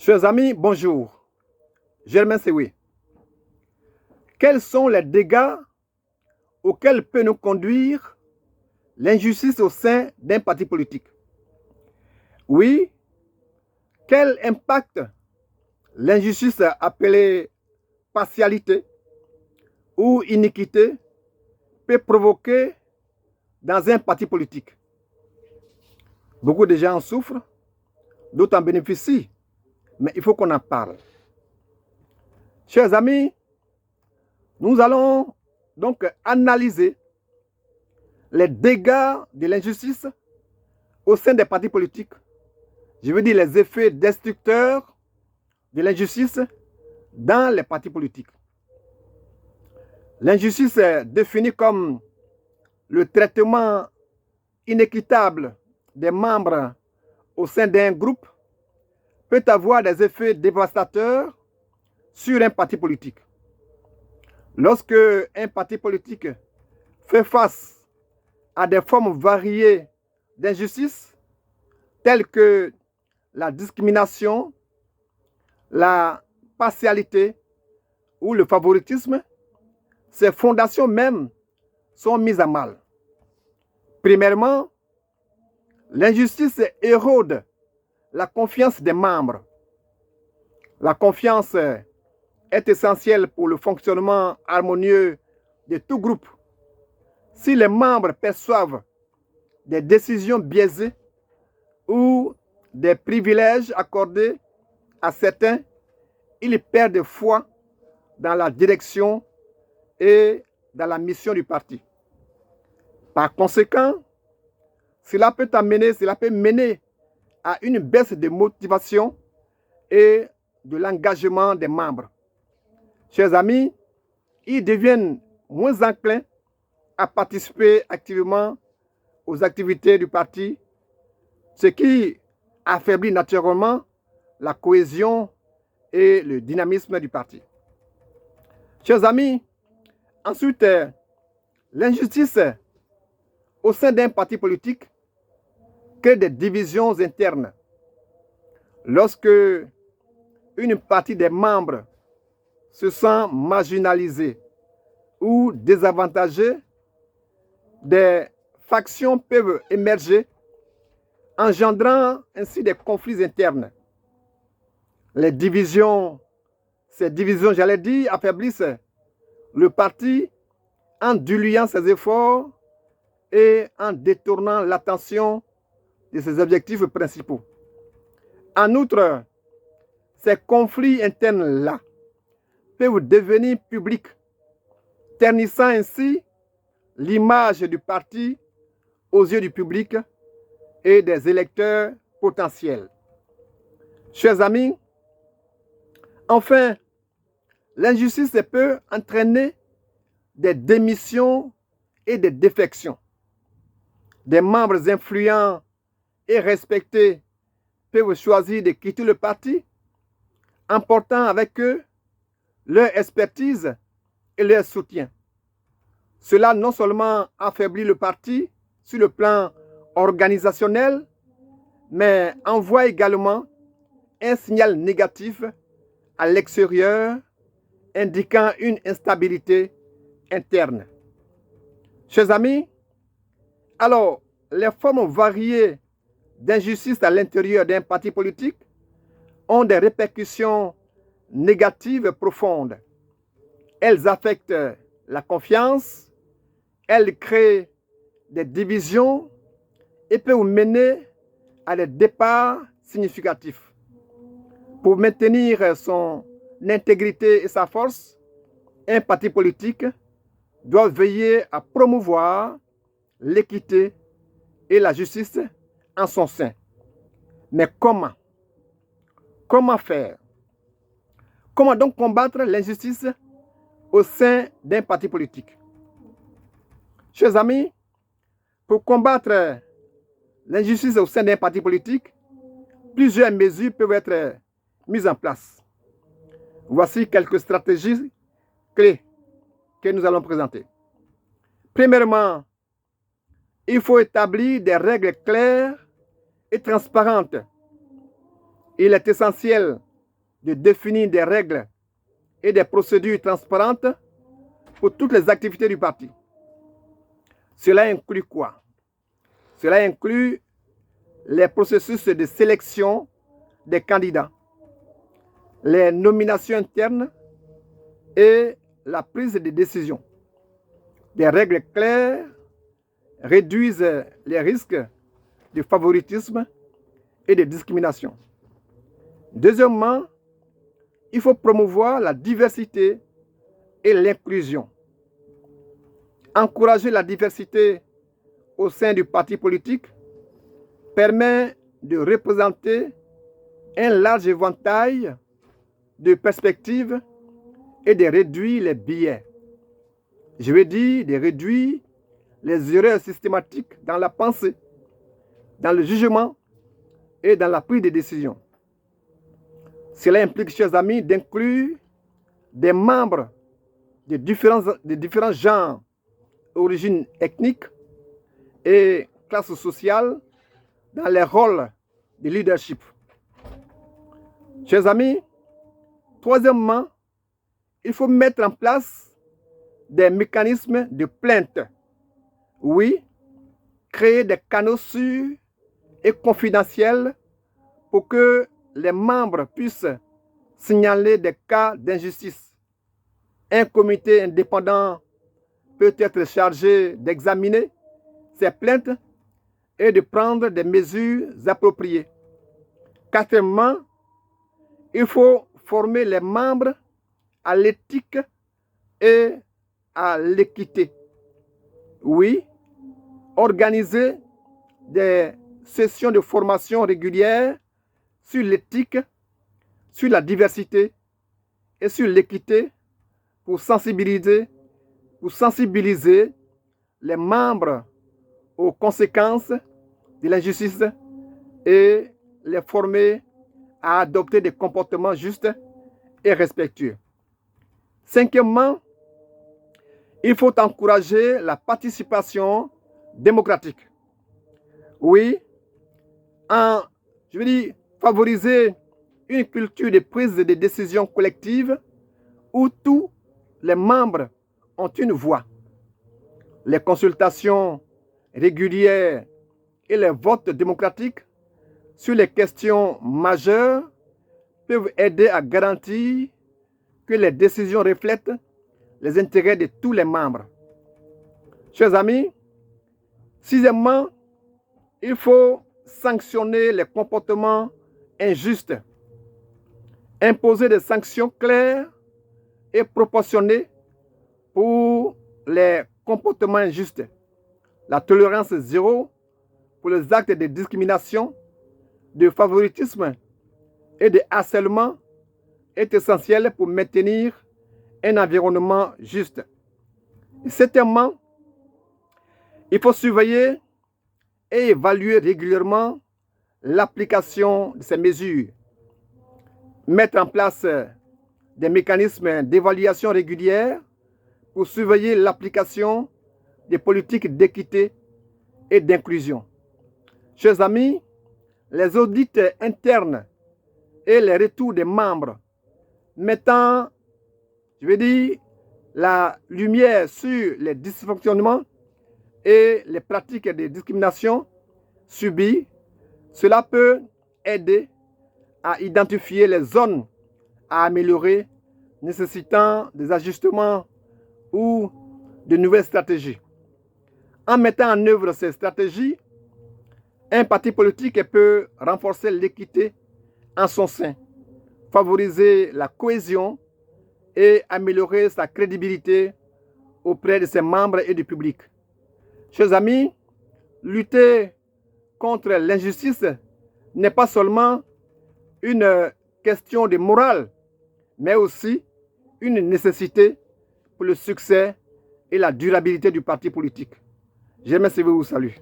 Chers amis, bonjour. Germain Sewi. Quels sont les dégâts auxquels peut nous conduire l'injustice au sein d'un parti politique? Oui, quel impact l'injustice appelée partialité ou iniquité peut provoquer dans un parti politique? Beaucoup de gens en souffrent, d'autres en bénéficient, mais il faut qu'on en parle. Chers amis, nous allons donc analyser les dégâts de l'injustice au sein des partis politiques. Je veux dire les effets destructeurs de l'injustice dans les partis politiques. L'injustice est définie comme le traitement inéquitable des membres au sein d'un groupe peut avoir des effets dévastateurs sur un parti politique. Lorsque un parti politique fait face à des formes variées d'injustice, telles que la discrimination, la partialité ou le favoritisme, ces fondations même sont mises à mal. Premièrement, l'injustice érode la confiance des membres. La confiance est essentielle pour le fonctionnement harmonieux de tout groupe. Si les membres perçoivent des décisions biaisées ou des privilèges accordés à certains, ils perdent foi dans la direction et dans la mission du parti. Par conséquent, cela peut mener à une baisse de motivation et de l'engagement des membres. Chers amis, ils deviennent moins enclins à participer activement aux activités du parti, ce qui affaiblit naturellement la cohésion et le dynamisme du parti. Chers amis, ensuite, l'injustice au sein d'un parti politique crée des divisions internes. Lorsque une partie des membres se sent marginalisée ou désavantagée, des factions peuvent émerger, engendrant ainsi des conflits internes. Ces divisions, j'allais dire, affaiblissent le parti en diluant ses efforts et en détournant l'attention de ses objectifs principaux. En outre, ces conflits internes-là peuvent devenir publics, ternissant ainsi l'image du parti aux yeux du public et des électeurs potentiels. Chers amis, enfin, l'injustice peut entraîner des démissions et des défections. Des membres influents et respectés peuvent choisir de quitter le parti, emportant avec eux leur expertise et leur soutien. Cela non seulement affaiblit le parti sur le plan organisationnel, mais envoie également un signal négatif à l'extérieur, indiquant une instabilité interne. Chers amis, alors, les formes variées d'injustice à l'intérieur d'un parti politique ont des répercussions négatives profondes. Elles affectent la confiance, elles créent des divisions et peuvent mener à des départs significatifs. Pour maintenir son intégrité et sa force, un parti politique doit veiller à promouvoir l'équité et la justice en son sein. Mais comment? Comment faire? Comment donc combattre l'injustice au sein d'un parti politique? Chers amis, pour combattre l'injustice au sein d'un parti politique, plusieurs mesures peuvent être mises en place. Voici quelques stratégies clés que nous allons présenter. Premièrement, il faut établir des règles claires et transparentes. Il est essentiel de définir des règles et des procédures transparentes pour toutes les activités du parti. Cela inclut quoi? Cela inclut les processus de sélection des candidats, les nominations internes et la prise de décision. Des règles claires réduisent les risques de favoritisme et de discrimination. Deuxièmement, il faut promouvoir la diversité et l'inclusion. Encourager la diversité au sein du parti politique permet de représenter un large éventail de perspectives et de réduire les biais. Je veux dire de réduire les erreurs systématiques dans la pensée, dans le jugement et dans la prise de décision. Cela implique, chers amis, d'inclure des membres de différents genres, origines ethniques et classes sociales dans les rôles de leadership. Chers amis, troisièmement, il faut mettre en place des mécanismes de plainte. Oui, créer des canaux sûrs et confidentiels pour que les membres puissent signaler des cas d'injustice. Un comité indépendant peut être chargé d'examiner ces plaintes et de prendre des mesures appropriées. Quatrièmement, il faut former les membres à l'éthique et à l'équité. Oui, organiser des sessions de formation régulières sur l'éthique, sur la diversité et sur l'équité pour sensibiliser les membres aux conséquences de l'injustice et les former à adopter des comportements justes et respectueux. Cinquièmement, il faut encourager la participation démocratique. Oui, favoriser une culture de prise de décision collective où tous les membres ont une voix. Les consultations régulières et les votes démocratiques sur les questions majeures peuvent aider à garantir que les décisions reflètent les intérêts de tous les membres. Chers amis, sixièmement, il faut sanctionner les comportements injustes, imposer des sanctions claires et proportionnées pour les comportements injustes. La tolérance zéro pour les actes de discrimination, de favoritisme et de harcèlement est essentielle pour maintenir un environnement juste. Et septièmement, il faut surveiller et évaluer régulièrement l'application de ces mesures. Mettre en place des mécanismes d'évaluation régulière pour surveiller l'application des politiques d'équité et d'inclusion. Chers amis, les audits internes et les retours des membres mettant, la lumière sur les dysfonctionnements et les pratiques de discrimination subies, cela peut aider à identifier les zones à améliorer nécessitant des ajustements ou de nouvelles stratégies. En mettant en œuvre ces stratégies, un parti politique peut renforcer l'équité en son sein, favoriser la cohésion et améliorer sa crédibilité auprès de ses membres et du public. Chers amis, lutter contre l'injustice n'est pas seulement une question de morale, mais aussi une nécessité pour le succès et la durabilité du parti politique. Je vous salue.